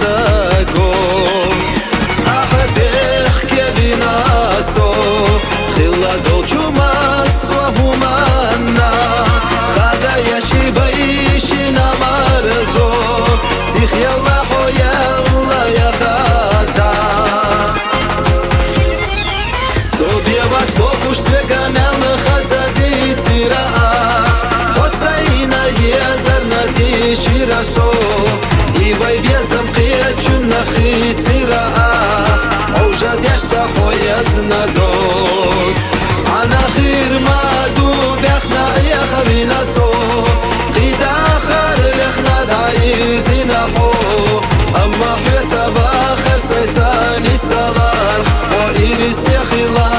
داكو أحبك كبيناسو خلا دولشو مسوه منا خدا يشي بيشنا مرزو سيخ يلا حو يلا يا خدا صوبيوات بوفوش سوكامل خزدي تيرا حسينا يزرنتي شيراسو إيواي بيزم قيت شنخي تيرا أوجد يشسا حو يزندوك صانا خير ما دو بيخنا يا خبينا سو قيد آخر لخنا دعير زينا حو أما حيتا باخر سيتان استغار وإيرس يخيلا